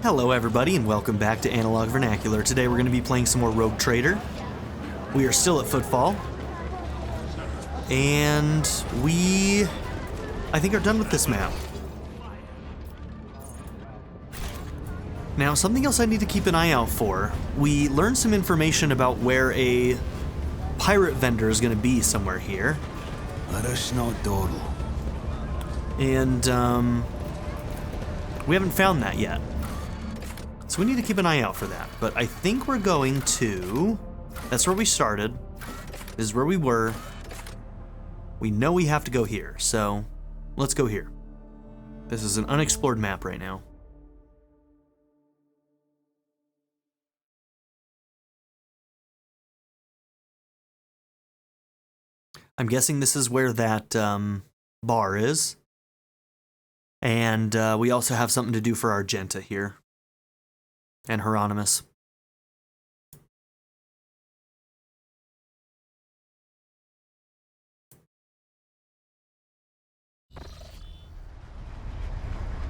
Hello everybody and welcome back to Analog Vernacular. Today we're going to be playing some more Rogue Trader. We are still at Footfall. And I think are done with this map. Now something else I need to keep an eye out for. We learned some information about where a pirate vendor is going to be somewhere here. Let us not dawdle. And we haven't found that yet. So we need to keep an eye out for that. But I think we're going to... That's where we started. This is where we were. We know we have to go here, so let's go here. This is an unexplored map right now. I'm guessing this is where that bar is. And we also have something to do for Argenta here. And Hieronymus.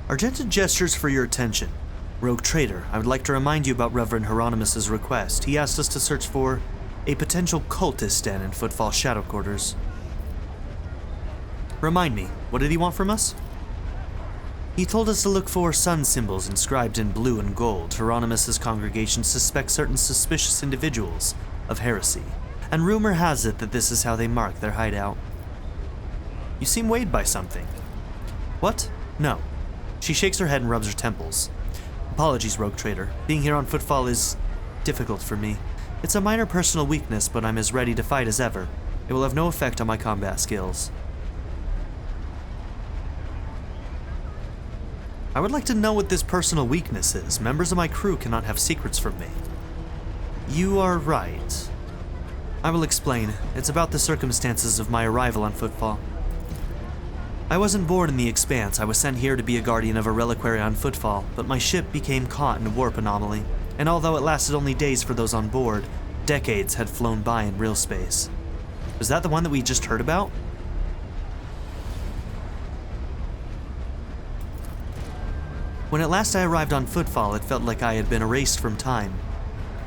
Argenta gestures for your attention. Rogue Trader, I would like to remind you about Reverend Hieronymus's request. He asked us to search for a potential cultist den in Footfall Shadow Quarters. Remind me, what did he want from us? He told us to look for sun symbols inscribed in blue and gold. Hieronymus's congregation suspects certain suspicious individuals of heresy, and rumor has it that this is how they mark their hideout. You seem weighed by something. What? No. She shakes her head and rubs her temples. Apologies, Rogue Trader. Being here on Footfall is difficult for me. It's a minor personal weakness, but I'm as ready to fight as ever. It will have no effect on my combat skills. I would like to know what this personal weakness is. Members of my crew cannot have secrets from me. You are right. I will explain. It's about the circumstances of my arrival on Footfall. I wasn't born in the Expanse. I was sent here to be a guardian of a reliquary on Footfall, but my ship became caught in a warp anomaly, and although it lasted only days for those on board, decades had flown by in real space. Was that the one that we just heard about? When at last I arrived on Footfall, it felt like I had been erased from time.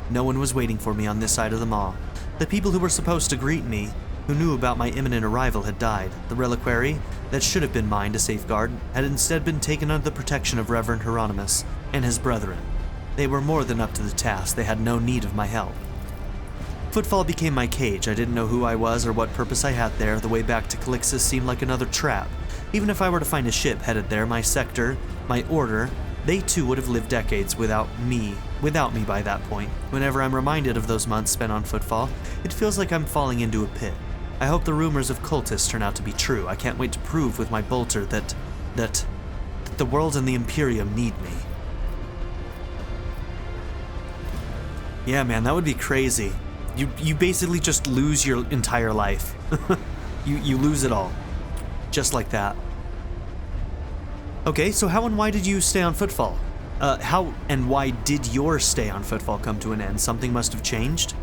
No one was waiting for me on this side of the maw. The people who were supposed to greet me, who knew about my imminent arrival, had died. The reliquary, that should have been mine to safeguard, had instead been taken under the protection of Reverend Hieronymus and his brethren. They were more than up to the task. They had no need of my help. Footfall became my cage. I didn't know who I was or what purpose I had there. The way back to Calixis seemed like another trap. Even if I were to find a ship headed there, my sector, my order, they too would have lived decades without me by that point. Whenever I'm reminded of those months spent on Footfall, it feels like I'm falling into a pit. I hope the rumors of cultists turn out to be true. I can't wait to prove with my bolter that the world and the Imperium need me. Yeah, man, that would be crazy. You basically just lose your entire life. You lose it all. Just like that. Okay, so how and why did you stay on Footfall? How and why did your stay on Footfall come to an end? Something must have changed?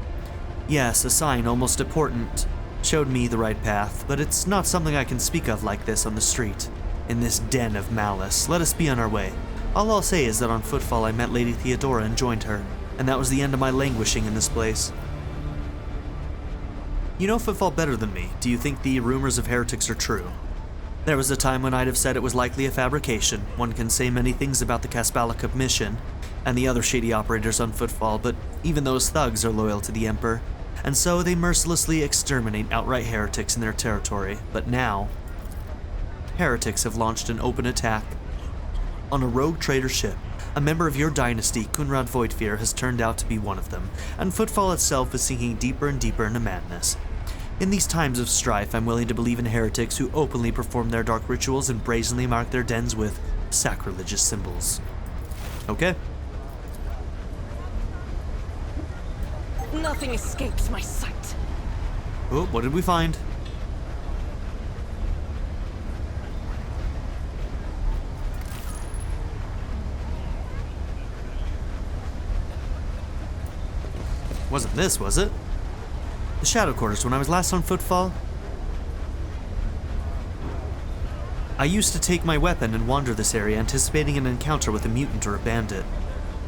Yes, a sign, almost important, showed me the right path, but it's not something I can speak of like this on the street, in this den of malice. Let us be on our way. All I'll say is that on Footfall I met Lady Theodora and joined her, and that was the end of my languishing in this place. You know Footfall better than me. Do you think the rumors of heretics are true? There was a time when I'd have said it was likely a fabrication. One can say many things about the Kaspalika mission and the other shady operators on Footfall, but even those thugs are loyal to the Emperor, and so they mercilessly exterminate outright heretics in their territory. But now, heretics have launched an open attack on a rogue trader ship. A member of your dynasty, Kunrad Voidfear, has turned out to be one of them, and Footfall itself is sinking deeper and deeper into madness. In these times of strife, I'm willing to believe in heretics who openly perform their dark rituals and brazenly mark their dens with sacrilegious symbols. Okay. Nothing escapes my sight. Oh, what did we find? Wasn't this, was it? The Shadow Quarters, when I was last on Footfall. I used to take my weapon and wander this area anticipating an encounter with a mutant or a bandit.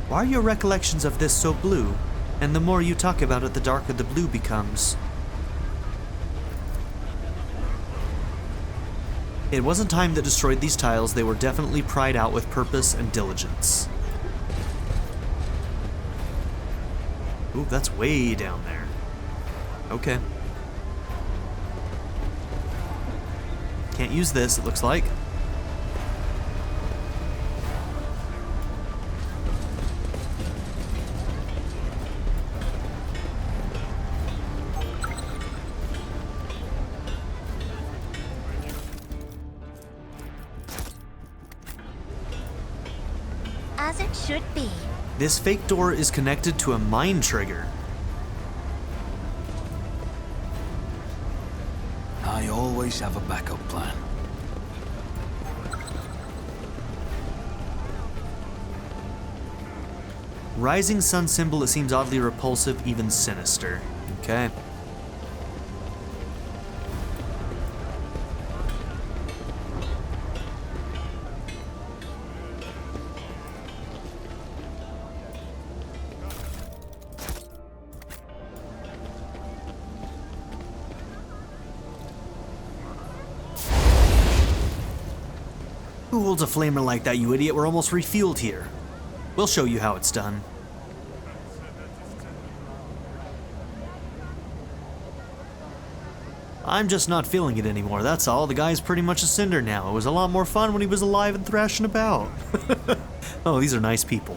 Why are your recollections of this so blue? And the more you talk about it, the darker the blue becomes. It wasn't time that destroyed these tiles, they were definitely pried out with purpose and diligence. Ooh, that's way down there. Okay. Can't use this, it looks like. As it should be. This fake door is connected to a mine trigger. I always have a backup plan. Rising sun symbol, it seems oddly repulsive, even sinister. Okay. Who holds a flamer like that, you idiot? We're almost refueled here. We'll show you how it's done. I'm just not feeling it anymore, that's all. The guy's pretty much a cinder now. It was a lot more fun when he was alive and thrashing about. Oh, these are nice people.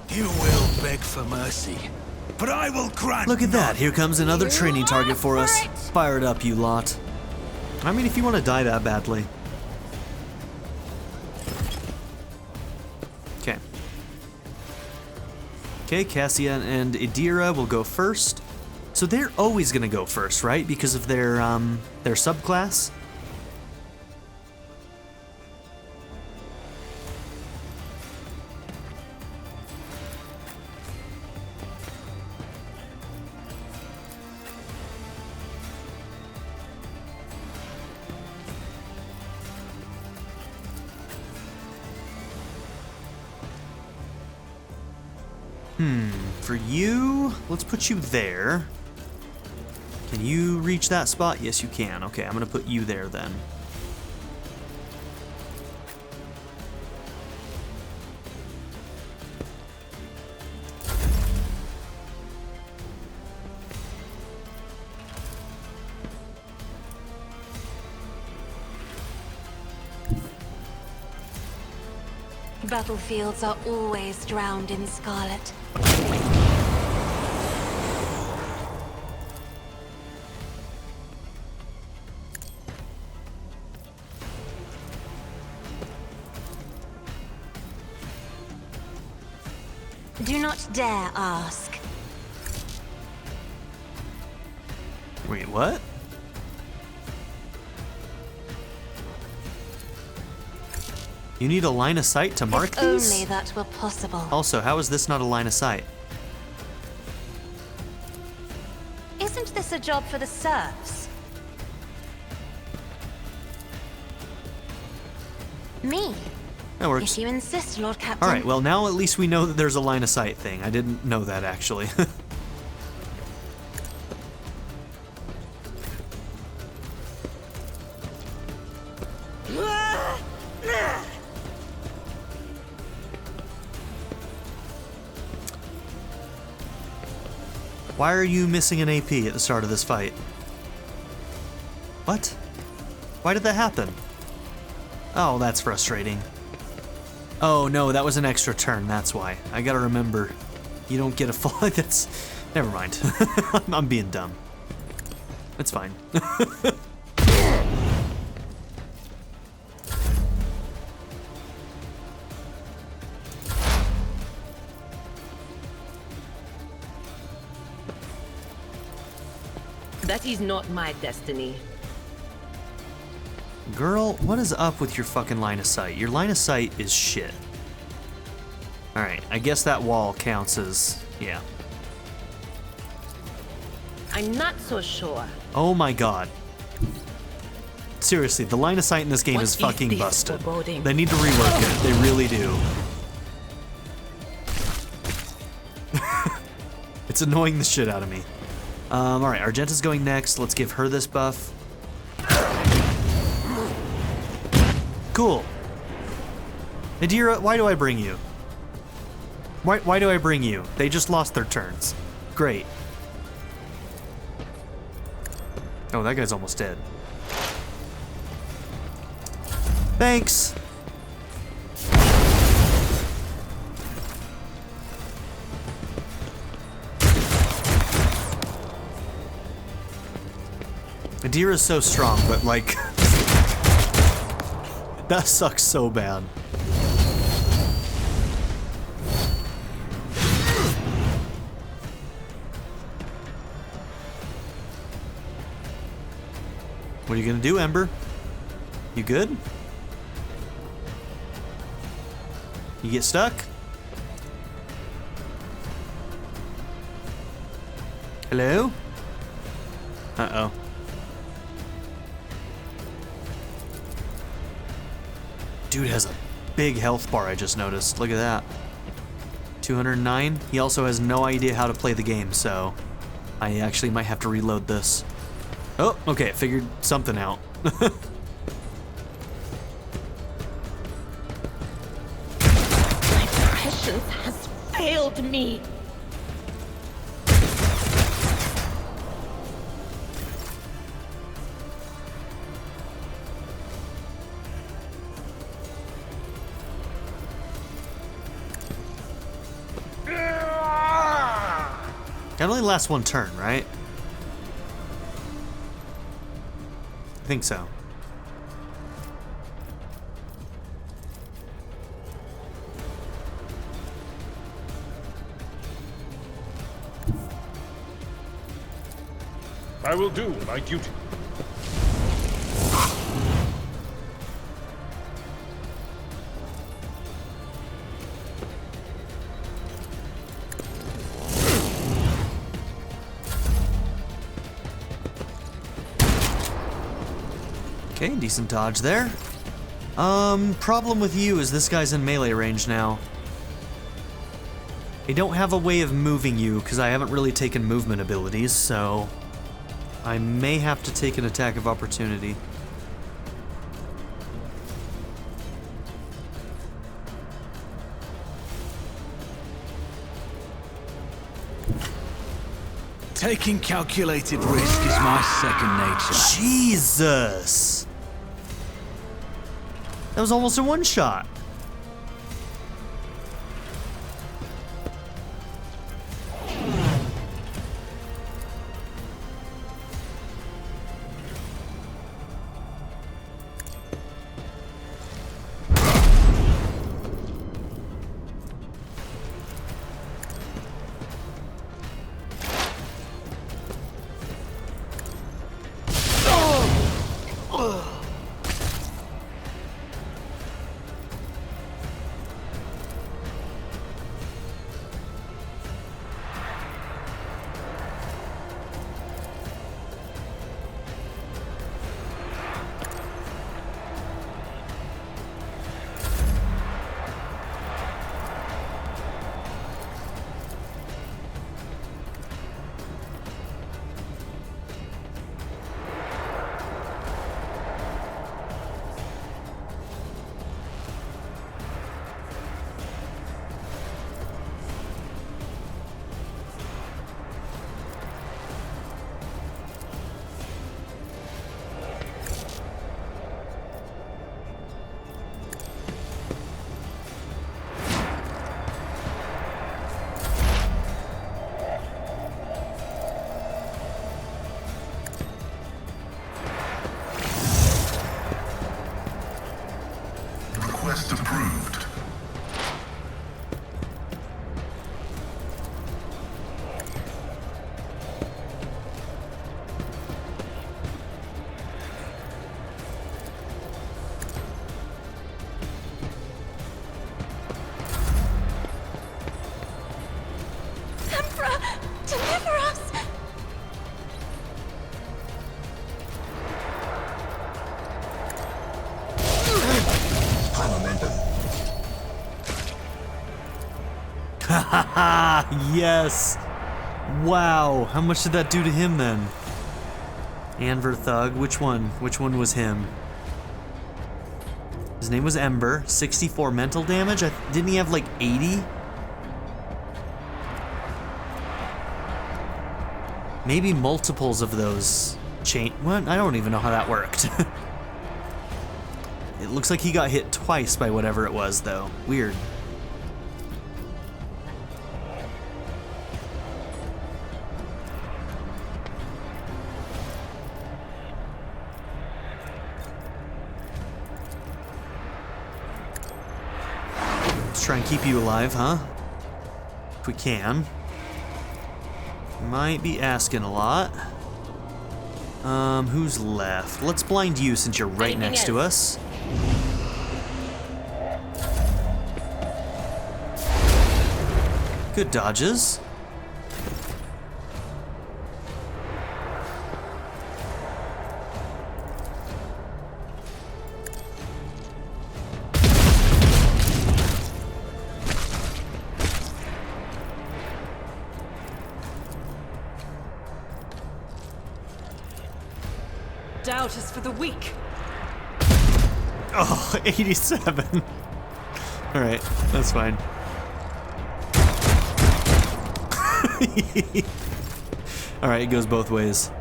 You will beg for mercy, but I will grant. Look at that, none. here comes another training target for us. Fire it up, you lot. I mean, if you want to die that badly. Okay. Okay, Cassia and Idira will go first. So they're always gonna go first, right? Because of their subclass? For you, let's put you there. Can you reach that spot? Yes, you can. Okay, I'm gonna put you there then. Battlefields are always drowned in scarlet. Do not dare ask. Wait, what? You need a line of sight to mark If these? only that were possible. Also, how is this not a line of sight? Isn't this a job for the serfs? Me? That works. If you insist, Lord Captain. Alright, well now at least we know that there's a line of sight thing. I didn't know that actually. Why are you missing an AP at the start of this fight? What? Why did that happen? Oh, that's frustrating. Oh no, that was an extra turn, that's why. I gotta remember, you don't get a full, that's, never mind. I'm being dumb. It's fine. That is not my destiny. Girl, what is up with your fucking line of sight? Your line of sight is shit. Alright, I guess that wall counts as... yeah. I'm not so sure. Oh my god. Seriously, the line of sight in this game What is is fucking this busted. foreboding? They need to rework it. They really do. It's annoying the shit out of me. Alright, Argenta's going next. Let's give her this buff. Cool. Nadira, why do I bring you? Why do I bring you? They just lost their turns. Great. Oh, that guy's almost dead. Thanks. Nadira's so strong, but like... that sucks so bad. What are you gonna do, Ember? You good? You get stuck? Hello? Uh-oh. Dude has a big health bar, I just noticed. Look at that. 209. He also has no idea how to play the game, so I actually might have to reload this. Oh, okay, figured something out. My patience has failed me. It only lasts one turn, right? I think so. I will do my duty. Okay, decent dodge there. Problem with you is this guy's in melee range now. I don't have a way of moving you because I haven't really taken movement abilities, so I may have to take an attack of opportunity. Taking calculated risk is my second nature. Jesus! That was almost a one-shot. Request approved. Yes! Wow, how much did that do to him then? Anvers thug, which one? Which one was him? His name was Ember, 64 mental damage? Didn't he have like 80? Maybe multiples of those what? I don't even know how that worked. It looks like he got hit twice by whatever it was though. Weird. Let's try and keep you alive, huh? If we can. Might be asking a lot. Who's left? Let's blind you since you're right next to us. Good dodges. Doubt is for the weak. Oh, 87. All right, that's fine. All right, it goes both ways.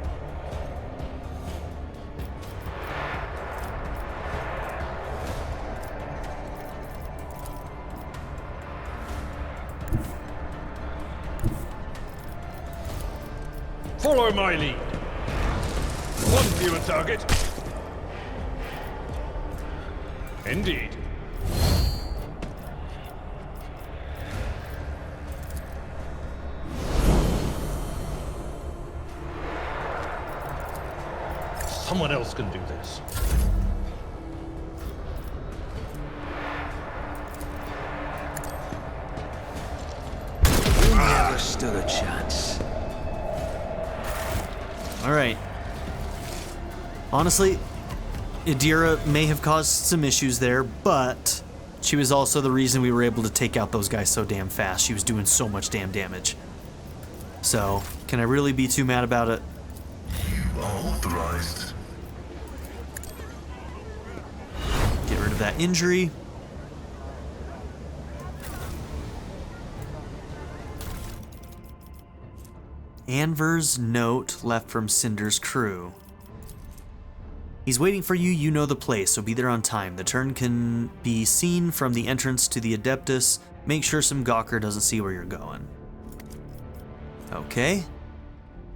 Follow my lead. One fewer target. Indeed. Someone else can do this. You never stood a chance. All right. Honestly, Idira may have caused some issues there, but she was also the reason we were able to take out those guys so damn fast. She was doing so much damn damage. So, can I really be too mad about it? You are authorized. Get rid of that injury. Anvers' note left from Cinder's crew. He's waiting for you, you know the place, so be there on time. The turn can be seen from the entrance to the Adeptus. Make sure some gawker doesn't see where you're going. Okay.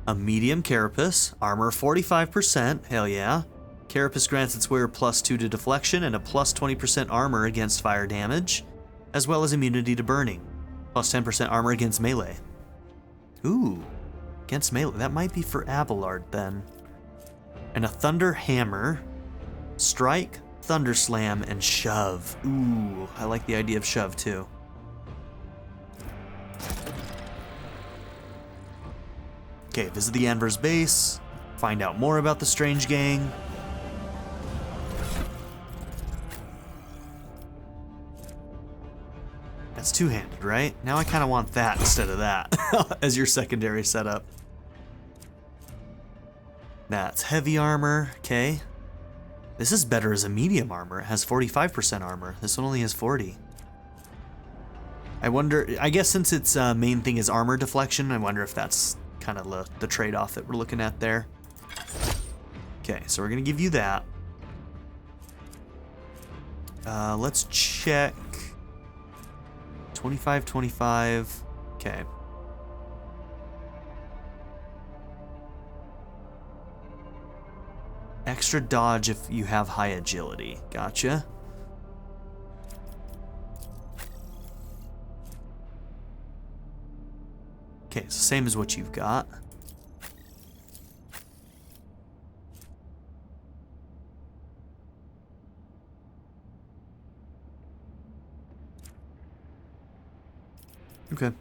A medium carapace, armor 45%, hell yeah. Carapace grants its wearer +2 to deflection and a +20% armor against fire damage, as well as immunity to burning. +10% armor against melee. Ooh, against melee. That might be for Abelard then. And a thunder hammer, strike, thunder slam, and shove. Ooh, I like the idea of shove too. Okay, visit the Anvers base, find out more about the strange gang. That's two-handed, right? Now I kind of want that instead of that as your secondary setup. That's heavy armor, okay. This is better as a medium armor. It has 45% armor. This one only has 40. I wonder, I guess since its main thing is armor deflection, I wonder if that's kind of the trade-off that we're looking at there. Okay, so we're gonna give you that. Let's check. 25, 25, okay. Extra dodge if you have high agility. Gotcha. Okay, so same as what you've got. Okay.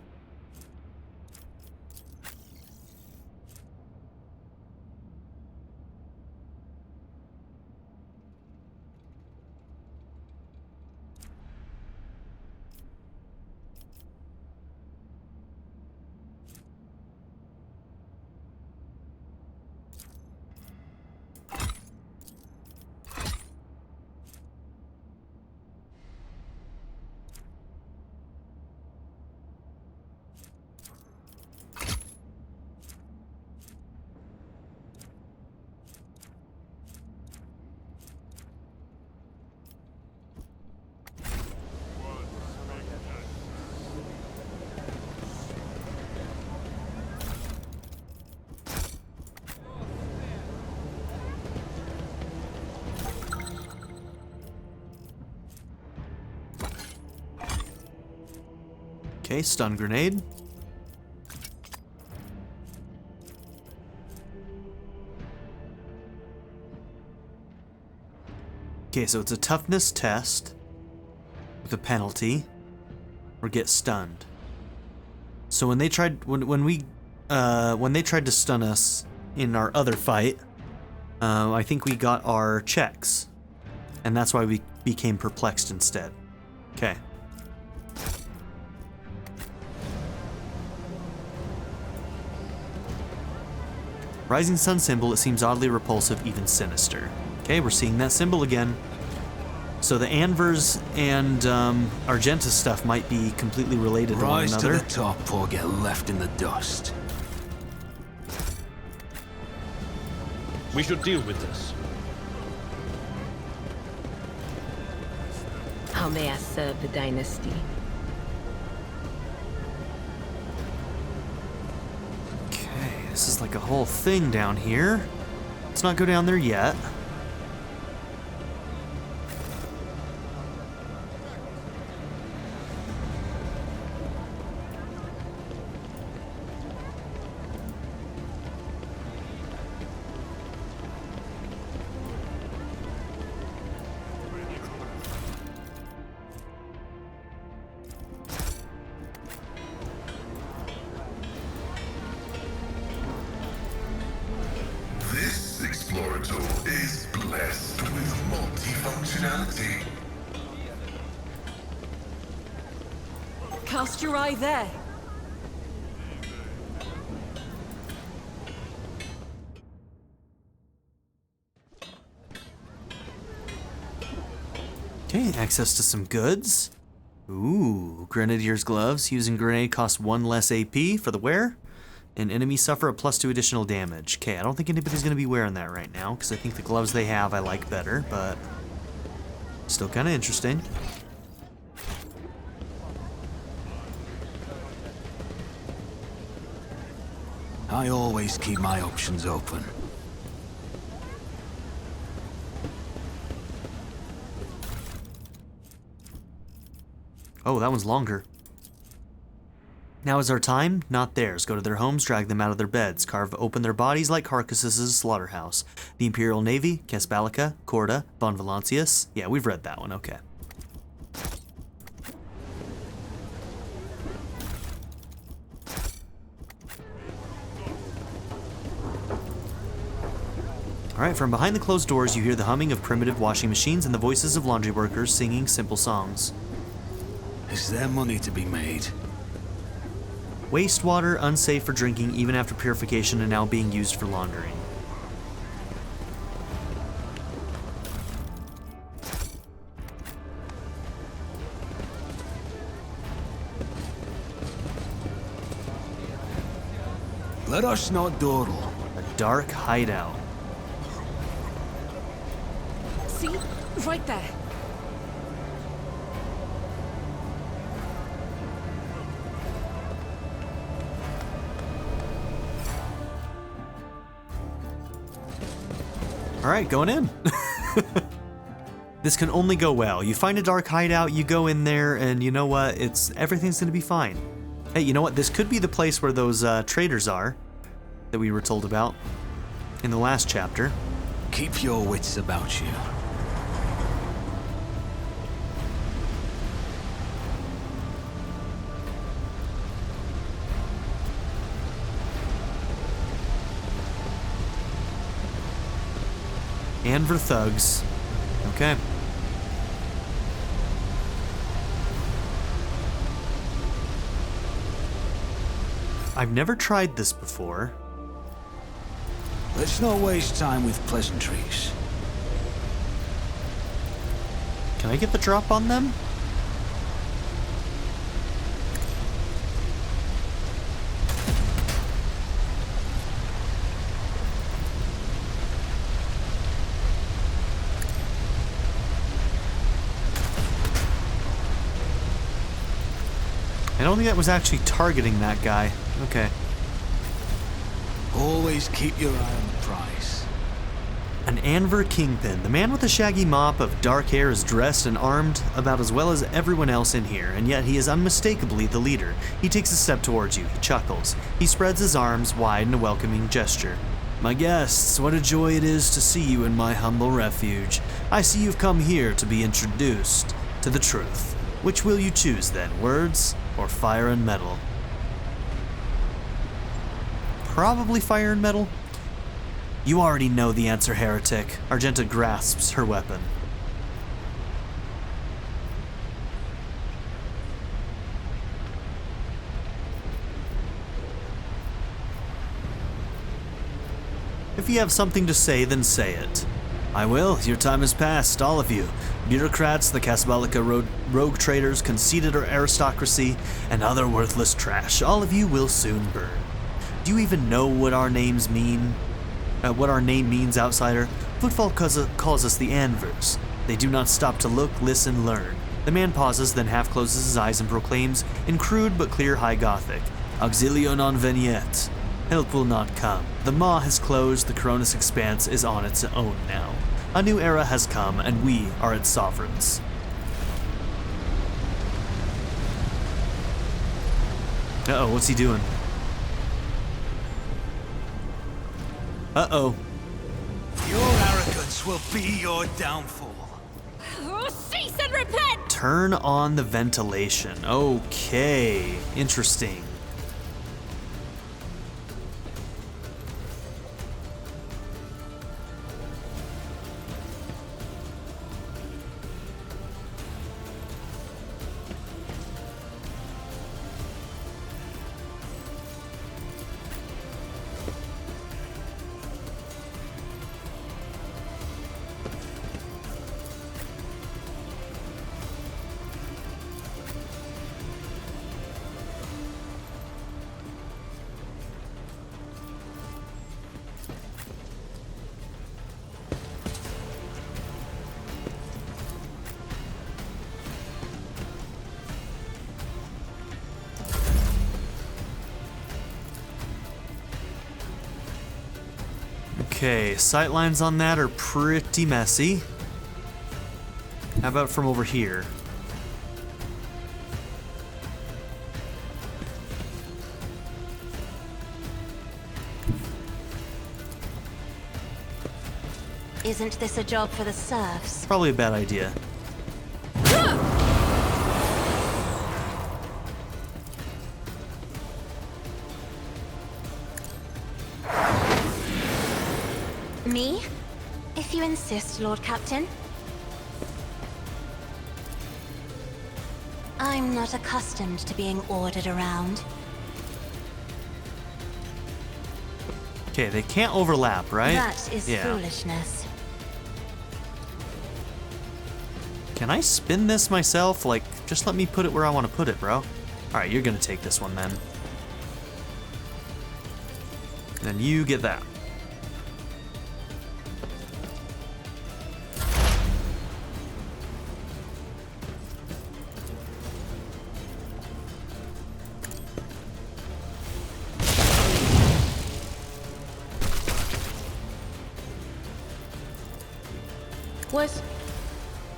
Okay, stun grenade. Okay, so it's a toughness test with a penalty or get stunned. So when they tried when they tried to stun us in our other fight, I think we got our checks, and that's why we became perplexed instead. Okay. Rising sun symbol, it seems oddly repulsive, even sinister. Okay, we're seeing that symbol again. So the Anvers and Argenta stuff might be completely related to one Rise another. to the top or get left in the dust. We should deal with this. How may I serve the dynasty? Okay, this is like a whole thing down here. Let's not go down there yet. This explorator is blessed with multifunctionality. Cast your eye there. Okay, access to some goods. Ooh, Grenadier's gloves. Using grenade costs 1 less AP for the wear. And enemies suffer a +2 additional damage. Okay, I don't think anybody's going to be wearing that right now, because I think the gloves they have I like better, but still kind of interesting. I always keep my options open. Oh, that one's longer. Now is our time, not theirs. Go to their homes, drag them out of their beds, carve open their bodies like carcasses as a slaughterhouse. The Imperial Navy, Kesbalica, Corda, Von Valancius. Yeah, we've read that one, okay. Alright, from behind the closed doors you hear the humming of primitive washing machines and the voices of laundry workers singing simple songs. Is there money to be made? Wastewater, unsafe for drinking even after purification, and now being used for laundering. Let us not dawdle. A dark hideout. See? Right there. Alright, going in. This can only go well. You find a dark hideout, you go in there, and you know what? Everything's gonna be fine. Hey, you know what? This could be the place where those traders are that we were told about in the last chapter. Keep your wits about you. Anvers thugs. Okay. I've never tried this before. Let's not waste time with pleasantries. Can I get the drop on them? I don't think that was actually targeting that guy. Okay. Always keep your eye on the prize. An Anvers kingpin. The man with the shaggy mop of dark hair is dressed and armed about as well as everyone else in here, and yet he is unmistakably the leader. He takes a step towards you. He chuckles. He spreads his arms wide in a welcoming gesture. My guests, what a joy it is to see you in my humble refuge. I see you've come here to be introduced to the truth. Which will you choose then, words or fire and metal? Probably fire and metal. You already know the answer, heretic. Argenta grasps her weapon. If you have something to say, then say it. I will. Your time has passed, all of you. Bureaucrats, the Casabalica rogue traders, conceited aristocracy, and other worthless trash. All of you will soon burn. Do you even know what our names mean? What our name means, outsider? Footfall calls us the Anvers. They do not stop to look, listen, learn. The man pauses, then half closes his eyes and proclaims, in crude but clear High Gothic, Auxilio non veniet. Help will not come. The maw has closed, the Koronus Expanse is on its own now. A new era has come, and we are its sovereigns. Uh-oh, what's he doing? Uh-oh. Your arrogance will be your downfall. Oh, cease and repent! Turn on the ventilation. Okay, interesting. Okay, sightlines on that are pretty messy. How about from over here? Isn't this a job for the serfs? Probably a bad idea. Me? If you insist, Lord Captain. I'm not accustomed to being ordered around. Okay, they can't overlap, right? That is foolishness. Can I spin this myself? Like, just let me put it where I want to put it, bro. Alright, you're gonna take this one then. And then you get that.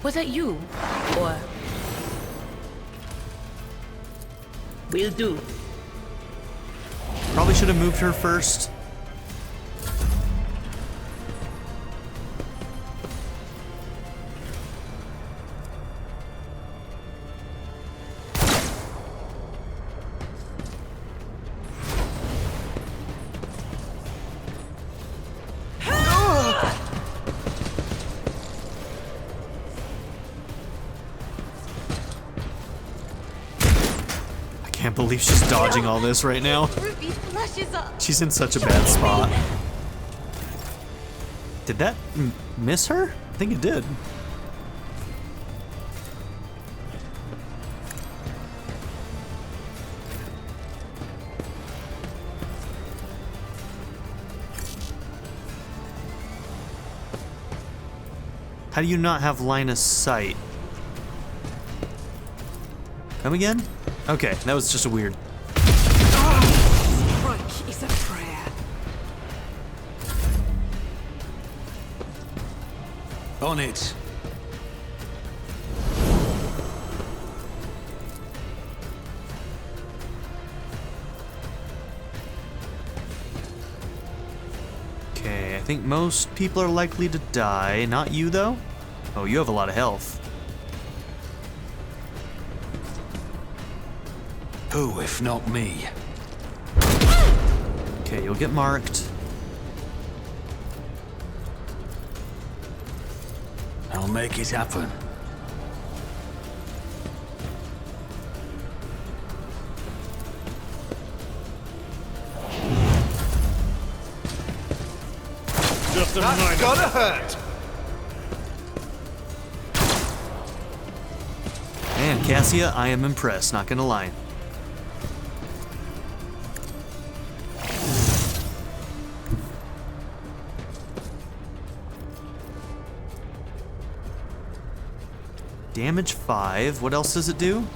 Was that you? Or... Will do. Probably should have moved her first. I can't believe she's dodging all this right now. Ruby flushes up. She's in such a bad spot. Did that miss her? I think it did. How do you not have line of sight? Come again? Okay, that was just a weird. Strike is a prayer. On it. Okay, I think most people are likely to die. Not you, though? Oh, you have a lot of health. Who, if not me? Okay, you'll get marked. I'll make it happen. Just a That's minor. gonna hurt! Man, Cassia, I am impressed, not gonna lie. Damage 5. What else does it do?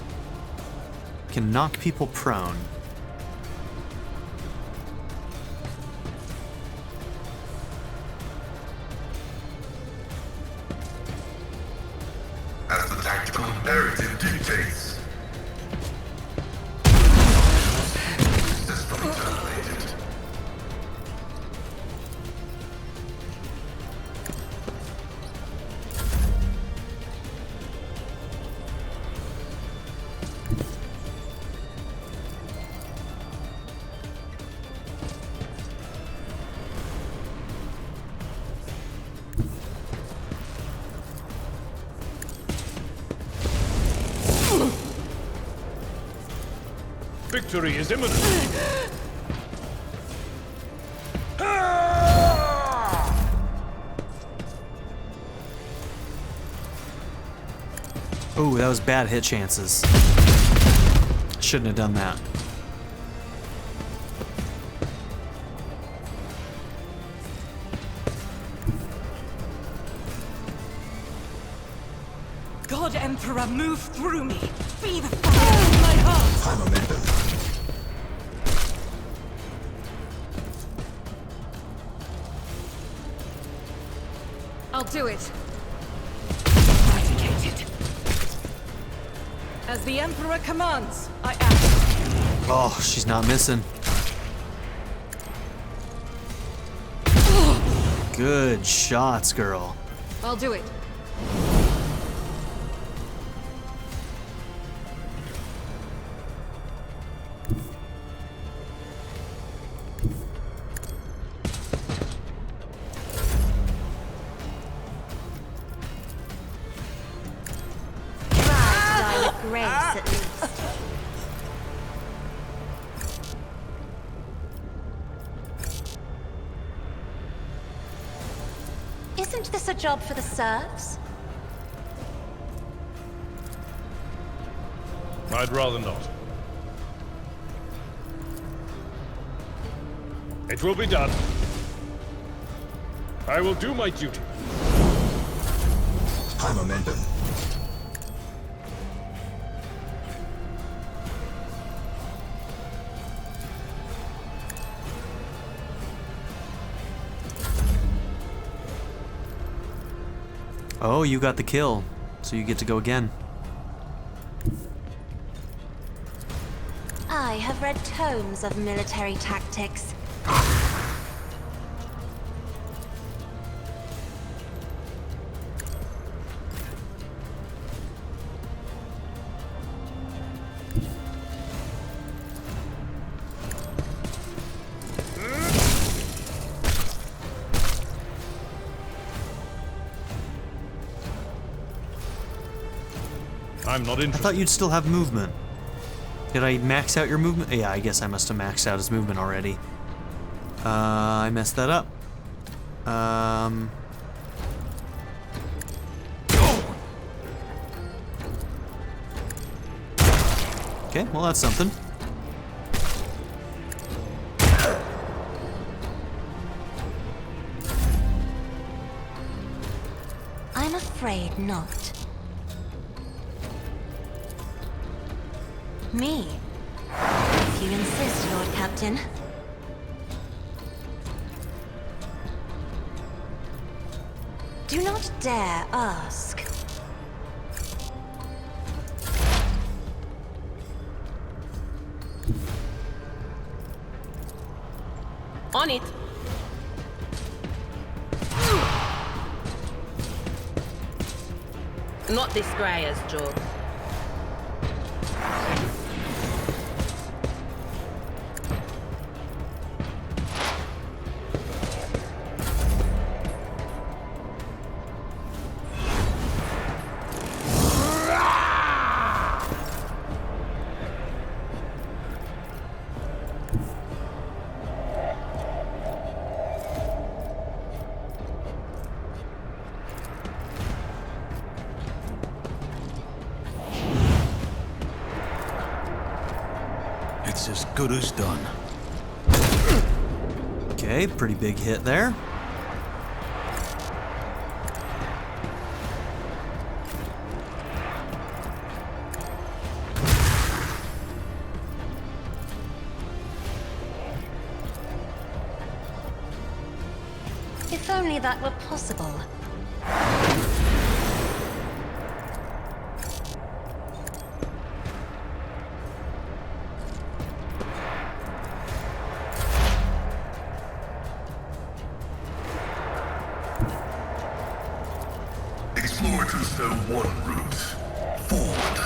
Can knock people prone. As the tactical imperative dictates. System terminated. Victory is imminent. Oh, that was bad hit chances. Shouldn't have done that. God Emperor, move through me. Be the fire in my heart. I'm a member. I'll do it. Eradicated. As the Emperor commands, I act. Oh, she's not missing. Good shots, girl. I'll do it. Grace, at least. Isn't this a job for the serfs? I'd rather not. It will be done. I will do my duty. I'm a member. Oh, you got the kill, so you get to go again. I have read tomes of military tactics. I'm not I interested. thought you'd still have movement. Did I max out your movement? Yeah, I guess I must have maxed out his movement already. I messed that up. Okay, well that's something. I'm afraid not. Me? If you insist, Lord Captain. Do not not dare ask. On it. Not this Greyer's job. It's as good as done. Okay, pretty big hit there. If only that were possible. Explorers know one route. Forward.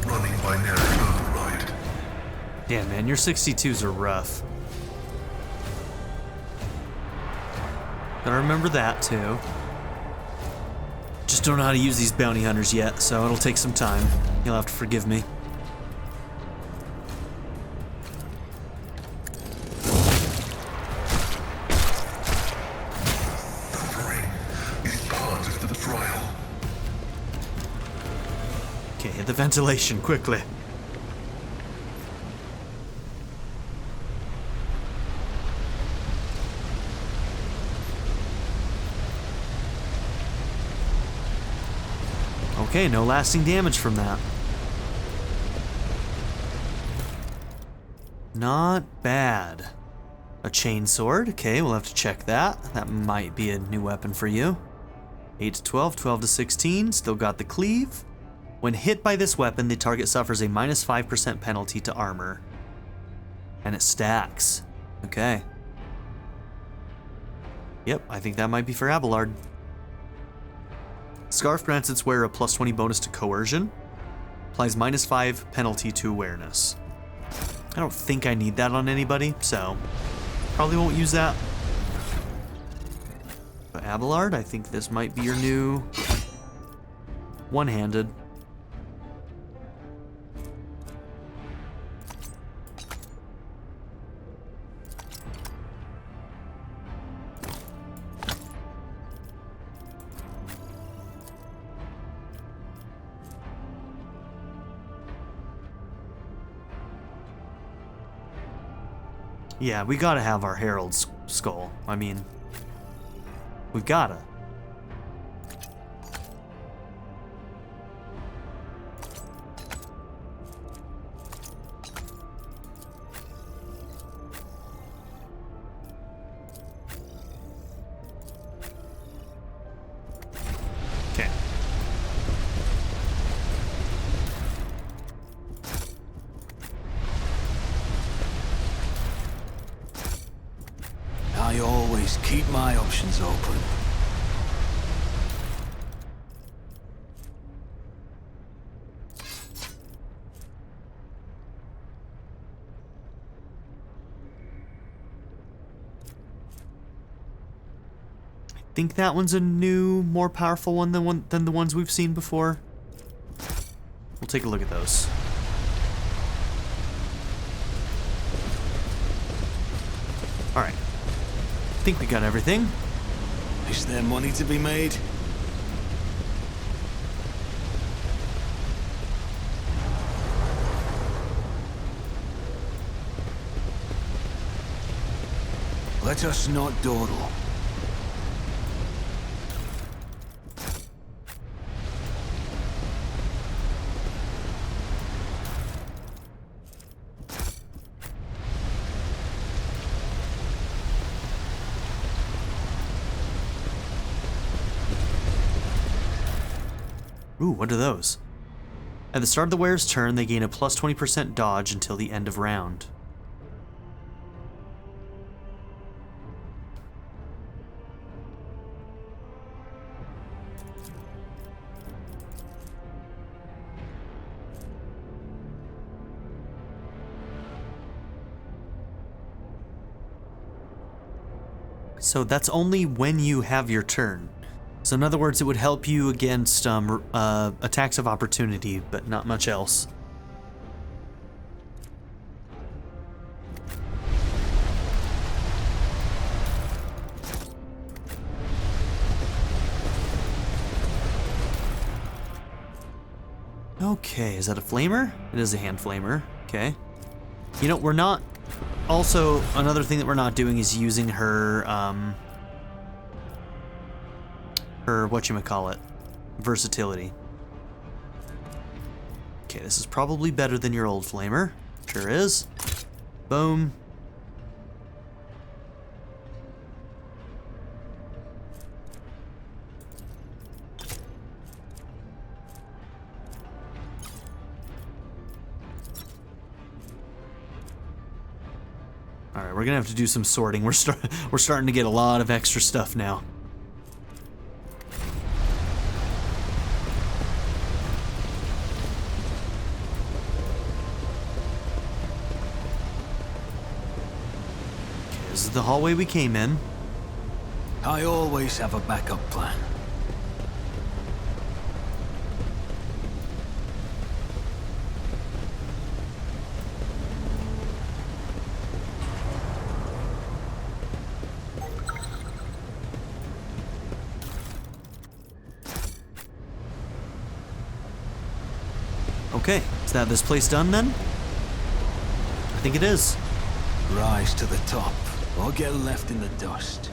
Running binary override. Damn, man, your 62s are rough. Gotta remember that, too. Just don't know how to use these bounty hunters yet, so it'll take some time. You'll have to forgive me. Suffering is part of the trial. Okay, hit the ventilation, quickly. Okay, no lasting damage from that. Not bad. A chainsword. Okay, we'll have to check that. That might be a new weapon for you. 8 to 12, 12 to 16. Still got the cleave. When hit by this weapon, the target suffers a minus 5% penalty to armor. And it stacks. Okay. Yep, I think that might be for Abelard. Scarf grants its wearer a plus 20 bonus to coercion. Applies minus 5 penalty to awareness. I don't think I need that on anybody, so probably won't use that. But Abelard, I think this might be your new one-handed. Yeah, we gotta have our Herald's skull. I mean, we gotta. Okay. I always keep my options open. I think that one's a new, more powerful one than the ones we've seen before. We'll take a look at those. All right. I think we got everything. Is there money to be made? Let us not dawdle. Ooh, what are those? At the start of the wearer's turn, they gain a plus 20% dodge until the end of round. So that's only when you have your turn. So in other words, it would help you against attacks of opportunity, but not much else. Okay, is that a flamer? It is a hand flamer. Okay. You know, we're not... Also, another thing that we're not doing is using her, whatchamacallit, versatility. Okay, this is probably better than your old flamer. Sure is. Boom. Alright, we're gonna have to do some sorting. We're starting to get a lot of extra stuff now. Okay, this is the hallway we came in. I always have a backup plan. Okay, is that this place done then? I think it is. Rise to the top, or get left in the dust.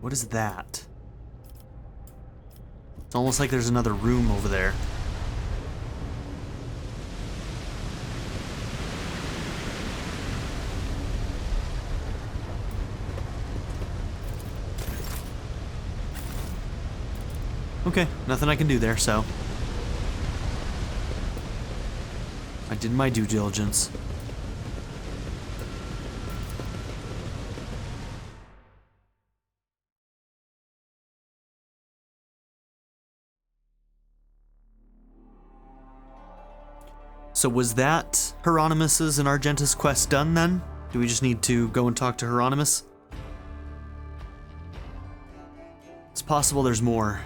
What is that? It's almost like there's another room over there. Okay, nothing I can do there, so I did my due diligence. So was that Hieronymus's and Argenta's quest done then? Do we just need to go and talk to Hieronymus? It's possible there's more.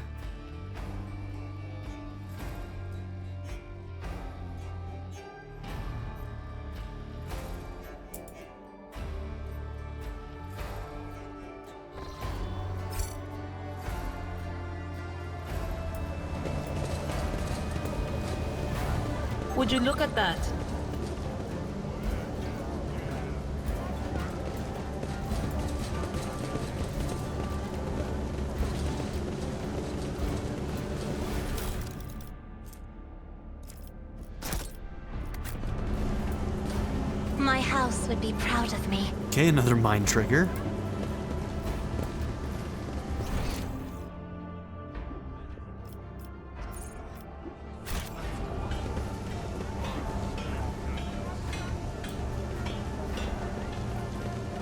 Would you look at that? My house would be proud of me. Okay, another mind trigger.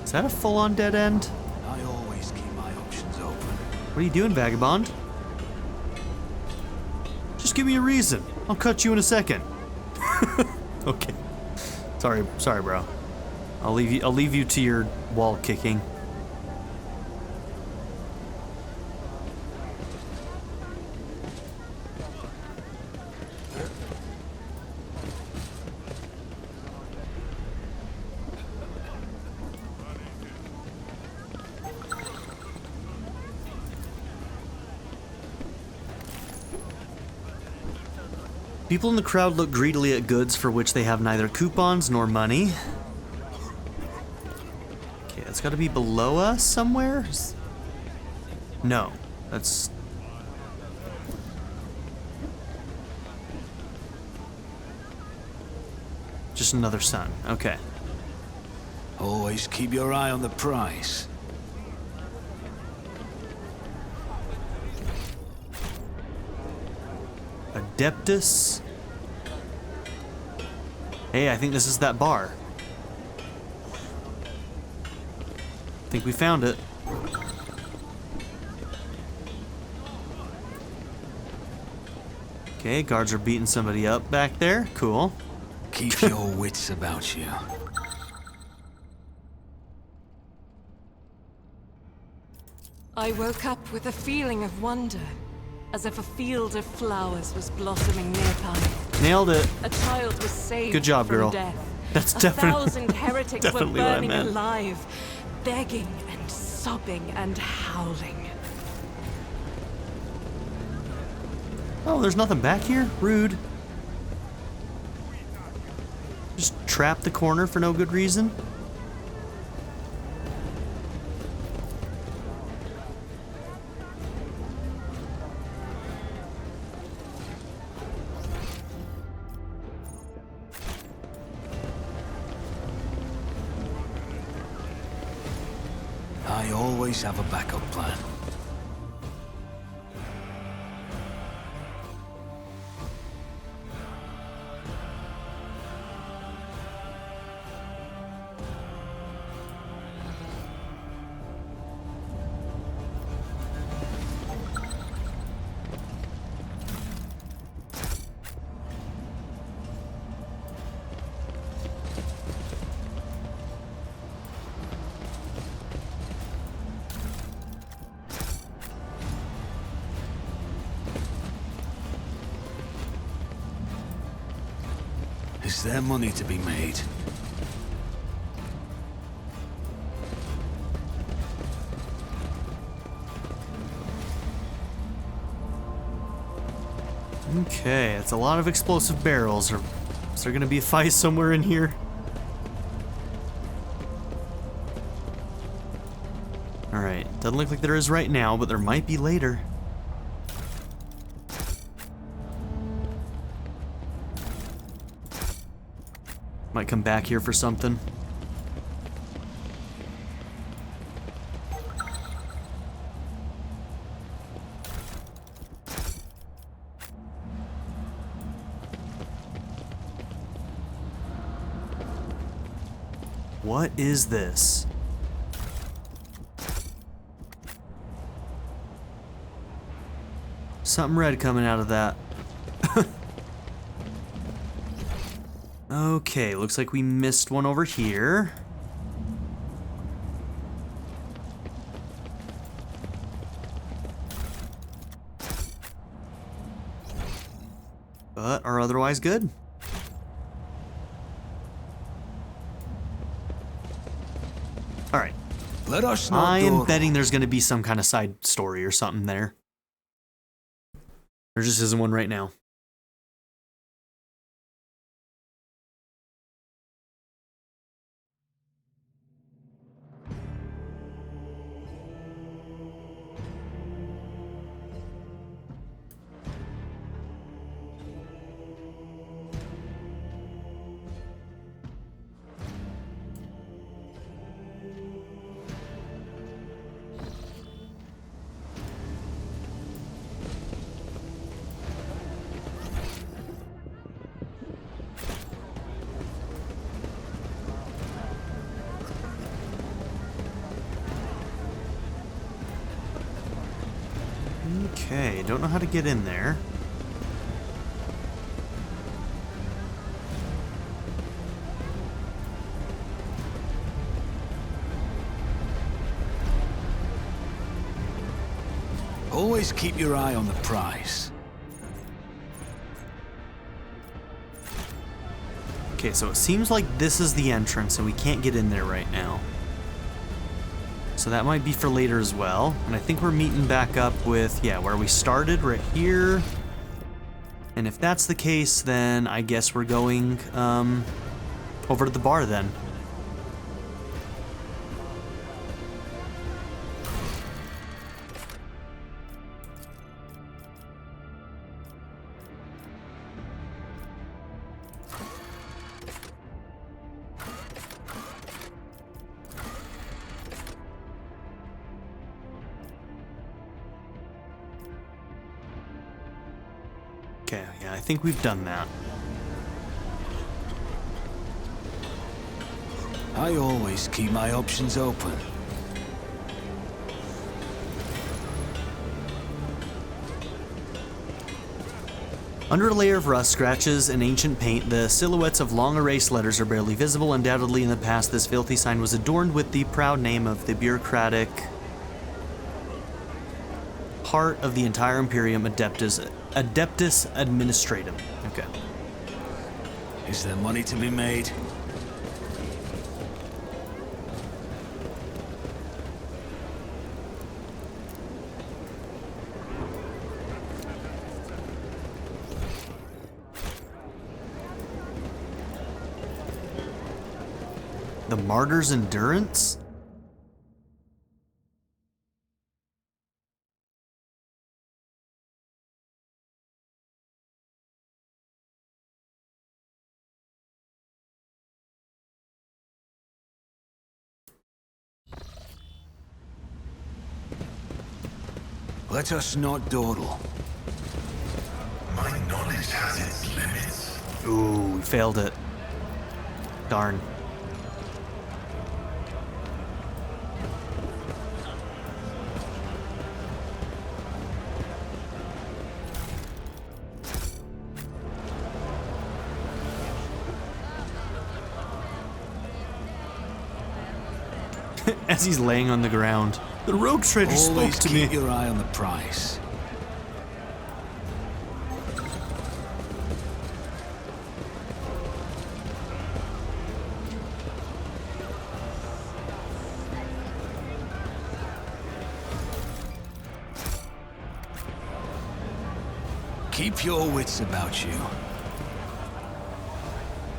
Is that a full-on dead end? I always keep my options open. What are you doing, vagabond? Just give me a reason. I'll cut you in a second. Okay. Sorry, bro. I'll leave you to your wall kicking. People in the crowd look greedily at goods for which they have neither coupons nor money. Okay, it's gotta be below us somewhere? No, that's... Just another sun. Okay. Always keep your eye on the prize. Adeptus. Hey, I think this is that bar. I think we found it. Okay, guards are beating somebody up back there. Cool. Keep your wits about you. I woke up with a feeling of wonder, as if a field of flowers was blossoming nearby. Nailed it. A child was saved Good job, from girl. death. That's A definitely- thousand heretics were definitely what I burning meant. alive, begging and sobbing and howling. Oh, there's nothing back here? Rude. Just trap the corner for no good reason? I always have a backup plan. Is there money to be made? Okay, it's a lot of explosive barrels. Is there gonna be a fight somewhere in here? Alright, doesn't look like there is right now, but there might be later. Might come back here for something. What is this? Something red coming out of that. Okay, looks like we missed one over here. But are otherwise good. Alright. Let us not I am dawdle. betting there's going to be some kind of side story or something there. There just isn't one right now. Okay, don't know how to get in there. Always keep your eye on the prize. Okay, so it seems like this is the entrance and we can't get in there right now. So that might be for later as well. And I think we're meeting back up with, yeah, where we started, right here. And if that's the case, then I guess we're going over to the bar then. Okay, yeah, I think we've done that. I always keep my options open. Under a layer of rust, scratches, and ancient paint, the silhouettes of long erased letters are barely visible. Undoubtedly, in the past, this filthy sign was adorned with the proud name of the bureaucratic heart of the entire Imperium, Adeptus Administratum. Okay. Is there money to be made? The Martyr's Endurance? Let us not dawdle. My knowledge has its limits. Ooh, we failed it. Darn. As he's laying on the ground. The rogue trader spoke Always to me. keep your eye on the prize. Keep your wits about you.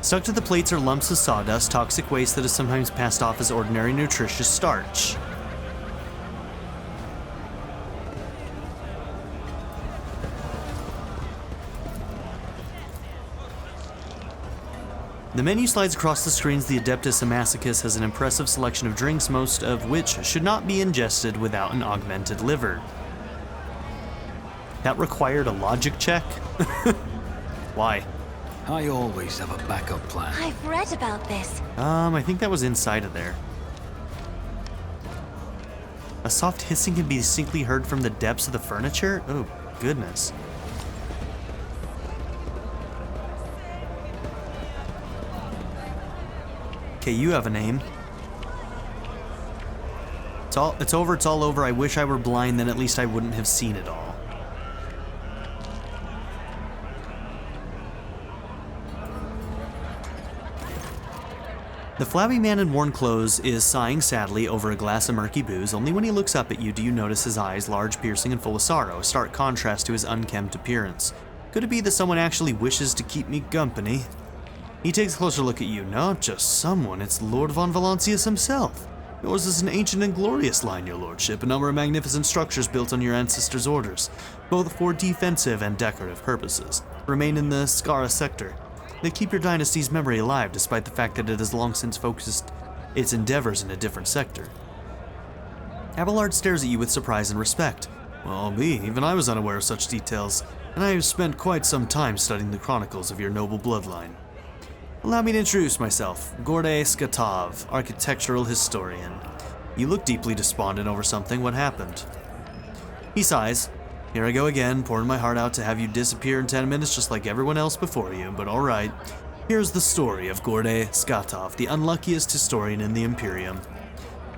Stuck to the plates are lumps of sawdust, toxic waste that is sometimes passed off as ordinary nutritious starch. The menu slides across the screens. The Adeptus Amacicus has an impressive selection of drinks, most of which should not be ingested without an augmented liver. That required a logic check? Why? I always have a backup plan. I've read about this. I think that was inside of there. A soft hissing can be distinctly heard from the depths of the furniture? Oh, goodness. Okay, you have a name. It's over, it's all over. I wish I were blind, then at least I wouldn't have seen it all. The flabby man in worn clothes is sighing sadly over a glass of murky booze. Only when he looks up at you do you notice his eyes, large, piercing, and full of sorrow, a stark contrast to his unkempt appearance. Could it be that someone actually wishes to keep me company? He takes a closer look at you. Not just someone, it's Lord von Valancius himself. Yours is an ancient and glorious line, your lordship, a number of magnificent structures built on your ancestors' orders, both for defensive and decorative purposes, remain in the Skara sector. They keep your dynasty's memory alive, despite the fact that it has long since focused its endeavors in a different sector. Abelard stares at you with surprise and respect. Well, even I was unaware of such details, and I have spent quite some time studying the chronicles of your noble bloodline. Allow me to introduce myself, Gorde Skatov, architectural historian. You look deeply despondent over something. What happened? He sighs. Here I go again, pouring my heart out to have you disappear in 10 minutes just like everyone else before you, but alright. Here's the story of Gorde Skatov, the unluckiest historian in the Imperium.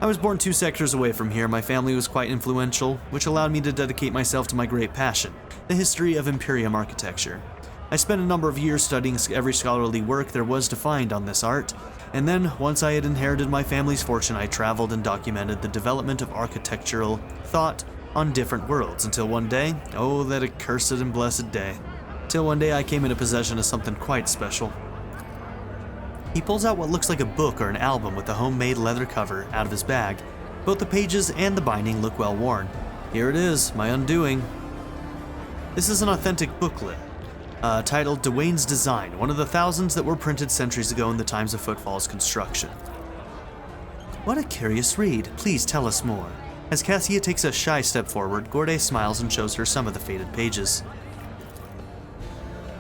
I was born 2 sectors away from here. My family was quite influential, which allowed me to dedicate myself to my great passion, the history of Imperium architecture. I spent a number of years studying every scholarly work there was to find on this art, and then, once I had inherited my family's fortune, I traveled and documented the development of architectural thought on different worlds, until one day, oh, that accursed and blessed day, till one day I came into possession of something quite special. He pulls out what looks like a book or an album with a homemade leather cover out of his bag. Both the pages and the binding look well worn. Here it is, my undoing. This is an authentic booklet, titled Dwayne's Design, one of the thousands that were printed centuries ago in the times of Footfall's construction. What a curious read. Please tell us more. As Cassia takes a shy step forward, Gorde smiles and shows her some of the faded pages.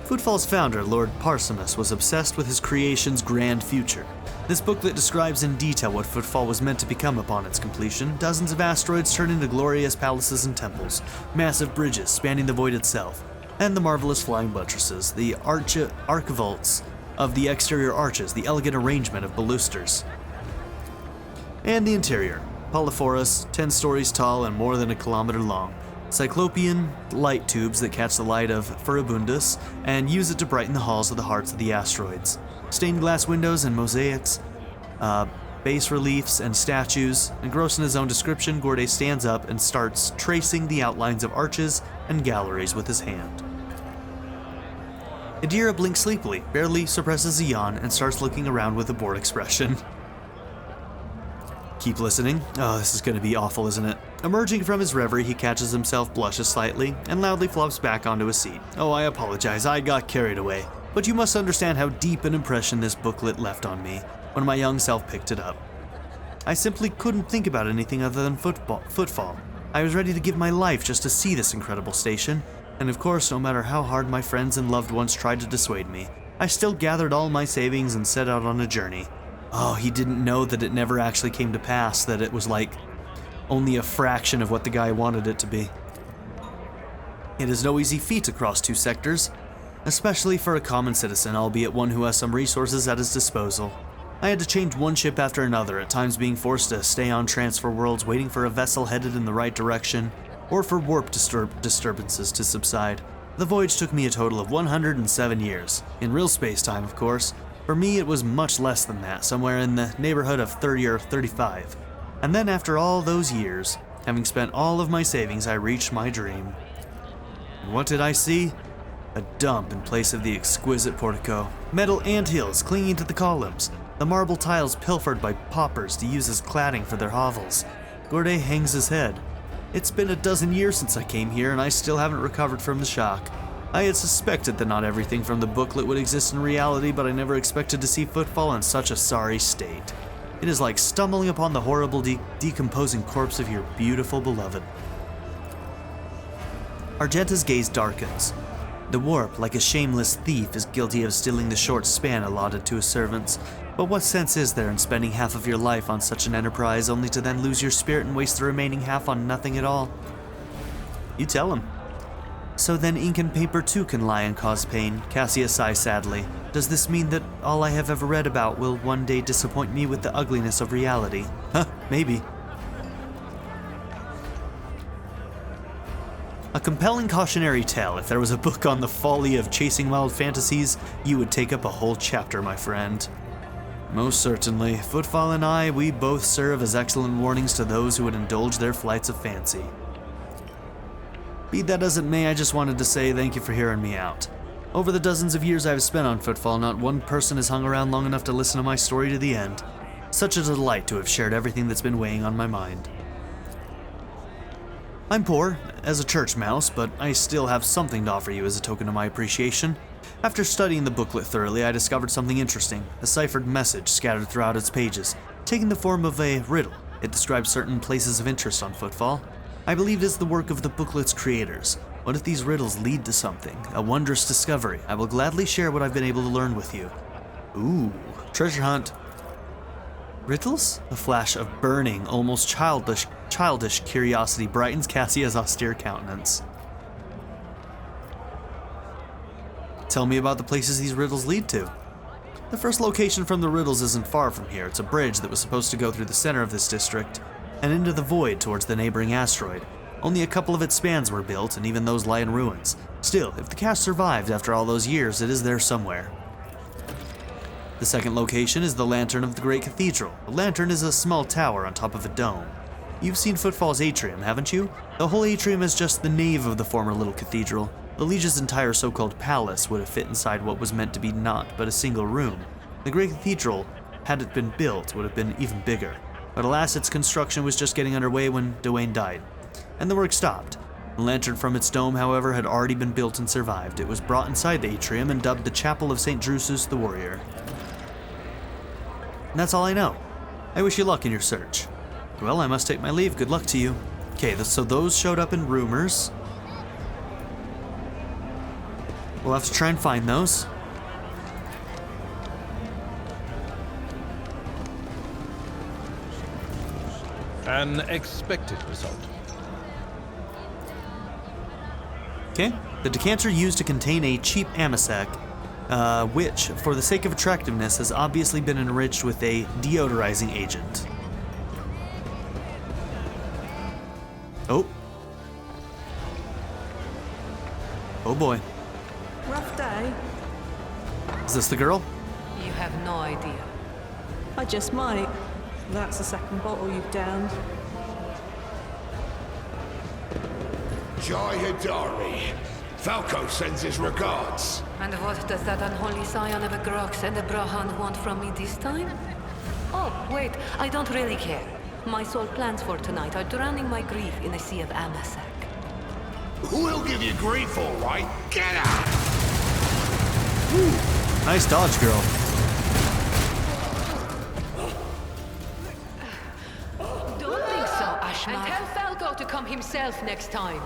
Footfall's founder, Lord Parsimus, was obsessed with his creation's grand future. This booklet describes in detail what Footfall was meant to become upon its completion. Dozens of asteroids turned into glorious palaces and temples, massive bridges spanning the void itself, and the marvelous flying buttresses, the archivolts of the exterior arches, the elegant arrangement of balusters. And the interior, polyphorous, 10 stories tall and more than a kilometer long. Cyclopean light tubes that catch the light of Furibundus and use it to brighten the halls of the hearts of the asteroids. Stained glass windows and mosaics, bas reliefs and statues. Engrossed in his own description, Gorday stands up and starts tracing the outlines of arches and galleries with his hand. Adira blinks sleepily, barely suppresses a yawn, and starts looking around with a bored expression. Keep listening. Oh, this is going to be awful, isn't it? Emerging from his reverie, he catches himself, blushes slightly, and loudly flops back onto his seat. Oh, I apologize, I got carried away. But you must understand how deep an impression this booklet left on me when my young self picked it up. I simply couldn't think about anything other than Footfall. I was ready to give my life just to see this incredible station, and of course, no matter how hard my friends and loved ones tried to dissuade me, I still gathered all my savings and set out on a journey. Oh, he didn't know that it never actually came to pass, that it was like only a fraction of what the guy wanted it to be. It is no easy feat to cross 2 sectors, especially for a common citizen, albeit one who has some resources at his disposal. I had to change one ship after another, at times being forced to stay on transfer worlds waiting for a vessel headed in the right direction, or for warp disturbances to subside. The voyage took me a total of 107 years. In real space-time, of course. For me, it was much less than that, somewhere in the neighborhood of 30 or 35. And then after all those years, having spent all of my savings, I reached my dream. And what did I see? A dump in place of the exquisite portico. Metal anthills clinging to the columns. The marble tiles pilfered by paupers to use as cladding for their hovels. Gorday hangs his head. It's been a dozen years since I came here, and I still haven't recovered from the shock. I had suspected that not everything from the booklet would exist in reality, but I never expected to see Footfall in such a sorry state. It is like stumbling upon the horrible decomposing corpse of your beautiful beloved. Argenta's gaze darkens. The warp, like a shameless thief, is guilty of stealing the short span allotted to his servants. But what sense is there in spending half of your life on such an enterprise, only to then lose your spirit and waste the remaining half on nothing at all? You tell him. So then ink and paper too can lie and cause pain. Cassia sighs sadly. Does this mean that all I have ever read about will one day disappoint me with the ugliness of reality? Huh, maybe. A compelling cautionary tale. If there was a book on the folly of chasing wild fantasies, you would take up a whole chapter, my friend. Most certainly. Footfall and I, we both serve as excellent warnings to those who would indulge their flights of fancy. Be that as it may, I just wanted to say thank you for hearing me out. Over the dozens of years I've spent on Footfall, not one person has hung around long enough to listen to my story to the end. Such a delight to have shared everything that's been weighing on my mind. I'm poor, as a church mouse, but I still have something to offer you as a token of my appreciation. After studying the booklet thoroughly, I discovered something interesting, a ciphered message scattered throughout its pages, taking the form of a riddle. It describes certain places of interest on Footfall. I believe it is the work of the booklet's creators. What if these riddles lead to something? A wondrous discovery. I will gladly share what I've been able to learn with you. Ooh, treasure hunt. Riddles? A flash of burning, almost childish curiosity brightens Cassia's austere countenance. Tell me about the places these riddles lead to. The first location from the riddles isn't far from here. It's a bridge that was supposed to go through the center of this district and into the void towards the neighboring asteroid. Only a couple of its spans were built, and even those lie in ruins. Still, if the cast survived after all those years, it is there somewhere. The second location is the Lantern of the Great Cathedral. The lantern is a small tower on top of a dome. You've seen Footfall's atrium, haven't you? The whole atrium is just the nave of the former little cathedral. The Liege's entire so-called palace would have fit inside what was meant to be naught but a single room. The Great Cathedral, had it been built, would have been even bigger. But alas, its construction was just getting underway when Dwayne died, and the work stopped. The lantern from its dome, however, had already been built and survived. It was brought inside the atrium and dubbed the Chapel of St. Drusus the Warrior. And that's all I know. I wish you luck in your search. Well, I must take my leave. Good luck to you. Okay, so those showed up in rumors. We'll have to try and find those. An expected result. Okay. The decanter used to contain a cheap amasec, which, for the sake of attractiveness, has obviously been enriched with a deodorizing agent. Oh. Oh boy. Rough day. Is this the girl? You have no idea. I just might. That's the second bottle you've downed. Jai Hidari. Falco sends his regards. And what does that unholy scion of a Grox and a Brahand want from me this time? Oh, wait, I don't really care. My sole plans for tonight are drowning my grief in a sea of amasec. We'll give you grief, all right. Get out! Nice dodge, girl. Don't think so, Ashman. And tell Falco to come himself next time.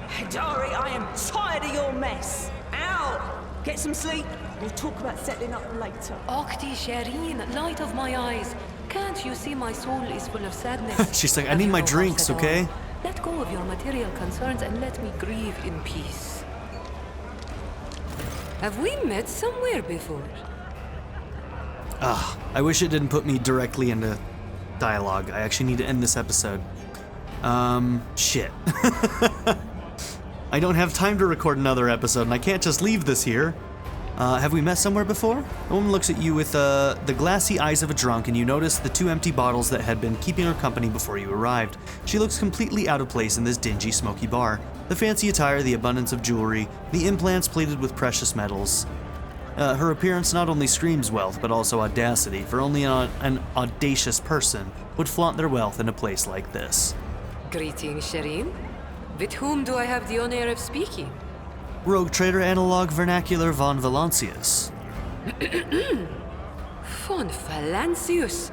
Hidari, I am tired of your mess. Out! Get some sleep. We'll talk about settling up later. Okti Shireen, light of my eyes. Can't you see my soul is full of sadness? She's like, I Have need you my no drinks, heart at all? okay? Let go of your material concerns and let me grieve in peace. Have we met somewhere before? I wish it didn't put me directly into dialogue. I actually need to end this episode. Shit. I don't have time to record another episode, and I can't just leave this here. Have we met somewhere before? The woman looks at you with the glassy eyes of a drunk, and you notice the 2 empty bottles that had been keeping her company before you arrived. She looks completely out of place in this dingy, smoky bar. The fancy attire, the abundance of jewelry, the implants plated with precious metals. Her appearance not only screams wealth, but also audacity, for only an audacious person would flaunt their wealth in a place like this. Greetings, Shireen. With whom do I have the honor of speaking? Rogue trader analog vernacular von Valancius. Von Valancius.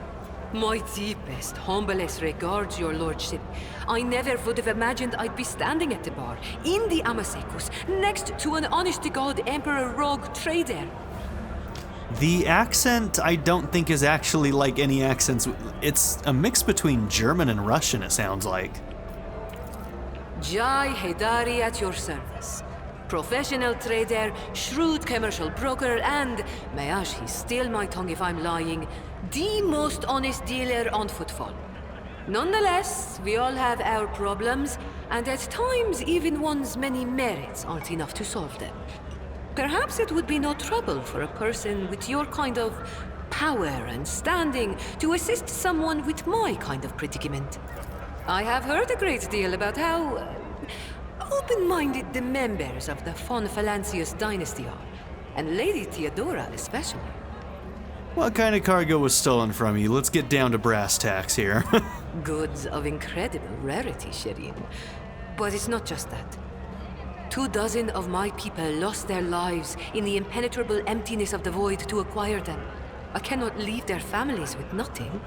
My deepest, humblest regards, your lordship. I never would have imagined I'd be standing at the bar, in the Amasekus, next to an honest-to-God Emperor Rogue trader. The accent, I don't think, is actually like any accents. It's a mix between German and Russian, it sounds like. Jai Hidari at your service. Professional trader, shrewd commercial broker, and, may he steal my tongue if I'm lying, the most honest dealer on Footfall. Nonetheless, we all have our problems, and at times even one's many merits aren't enough to solve them. Perhaps it would be no trouble for a person with your kind of power and standing to assist someone with my kind of predicament. I have heard a great deal about how open-minded the members of the von Valancius dynasty are, and Lady Theodora especially. What kind of cargo was stolen from you? Let's get down to brass tacks here. Goods of incredible rarity, Shireen. But it's not just that. 24 of my people lost their lives in the impenetrable emptiness of the void to acquire them. I cannot leave their families with nothing.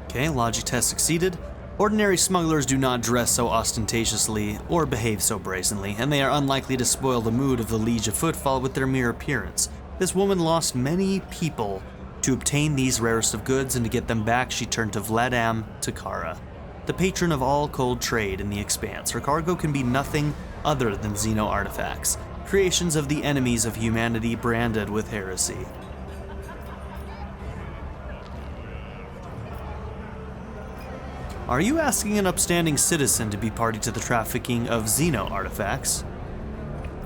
Okay, logic test succeeded. Ordinary smugglers do not dress so ostentatiously or behave so brazenly, and they are unlikely to spoil the mood of the Liege of Footfall with their mere appearance. This woman lost many people to obtain these rarest of goods, and to get them back she turned to Vladam Takara, the patron of all cold trade in the Expanse. Her cargo can be nothing other than Xeno artifacts, creations of the enemies of humanity branded with heresy. Are you asking an upstanding citizen to be party to the trafficking of Xeno artifacts?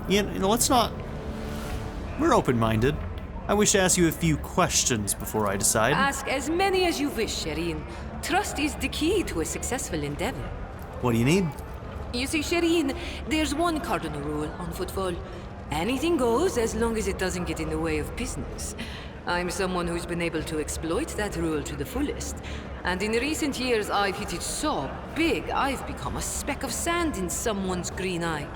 You know, let's not... We're open-minded. I wish to ask you a few questions before I decide. Ask as many as you wish, Shireen. Trust is the key to a successful endeavor. What do you need? You see, Shireen, there's one cardinal rule on Footfall. Anything goes as long as it doesn't get in the way of business. I'm someone who's been able to exploit that rule to the fullest. And in recent years, I've hit it so big, I've become a speck of sand in someone's green eye.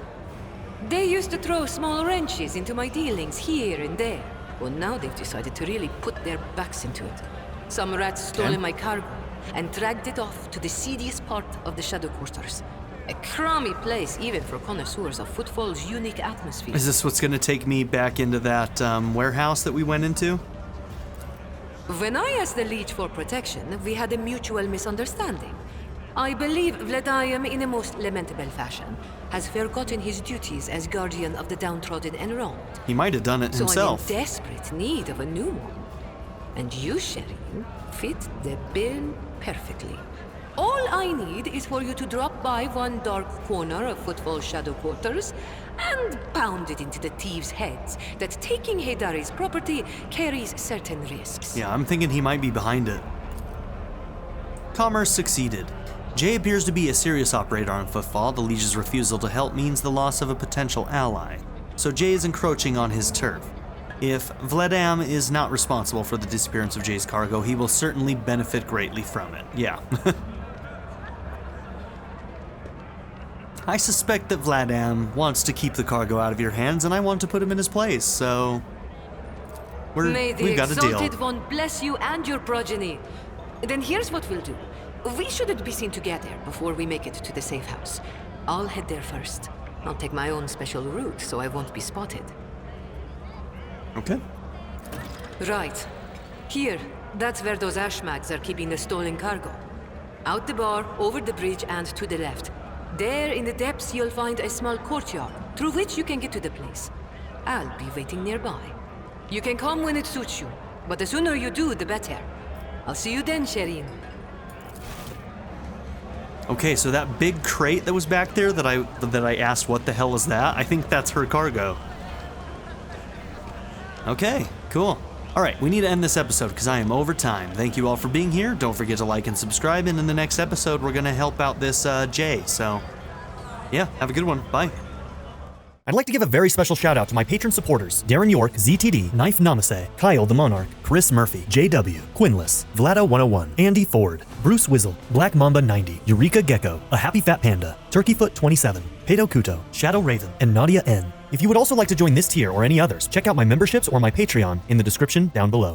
They used to throw small wrenches into my dealings here and there. Well, now they've decided to really put their backs into it. Some rats stolen my cargo and dragged it off to the seediest part of the Shadow Quarters. A crummy place even for connoisseurs of Footfall's unique atmosphere. Is this what's gonna take me back into that warehouse that we went into? When I asked the Leech for protection, we had a mutual misunderstanding. I believe Vladium, in a most lamentable fashion, has forgotten his duties as guardian of the downtrodden and wronged. He might have done it himself. So I'm in desperate need of a new one. And you, Shireen, fit the bill perfectly. All I need is for you to drop by one dark corner of Footfall Shadow Quarters and pound it into the thieves' heads that taking Heidari's property carries certain risks. Yeah, I'm thinking he might be behind it. Commerce succeeded. Jay appears to be a serious operator on Footfall. The Liege's refusal to help means the loss of a potential ally. So Jay is encroaching on his turf. If Vladam is not responsible for the disappearance of Jay's cargo, he will certainly benefit greatly from it. Yeah. I suspect that Vladam wants to keep the cargo out of your hands, and I want to put him in his place, so May the we've got a deal. Exalted One bless you and your progeny. Then here's what we'll do. We shouldn't be seen together before we make it to the safe house. I'll head there first. I'll take my own special route so I won't be spotted. Okay. Right. Here, that's where those ashmags are keeping the stolen cargo. Out the bar, over the bridge, and to the left. There in the depths you'll find a small courtyard, through which you can get to the place. I'll be waiting nearby. You can come when it suits you, but the sooner you do, the better. I'll see you then, Shireen. Okay, so that big crate that was back there that I asked what the hell is that? I think that's her cargo. Okay, cool. All right, we need to end this episode because I am over time. Thank you all for being here. Don't forget to like and subscribe, and in the next episode, we're gonna help out this Jay. So, yeah, have a good one. Bye. I'd like to give a very special shout out to my patron supporters: Darren York, ZTD, Knife Namaste, Kyle the Monarch, Chris Murphy, JW, Quinless, Vlado101, Andy Ford, Bruce Wizzle, Black Mamba 90, Eureka Gecko, A Happy Fat Panda, Turkeyfoot 27, Pedo Kuto, Shadow Raven, and Nadia N. If you would also like to join this tier or any others, check out my memberships or my Patreon in the description down below.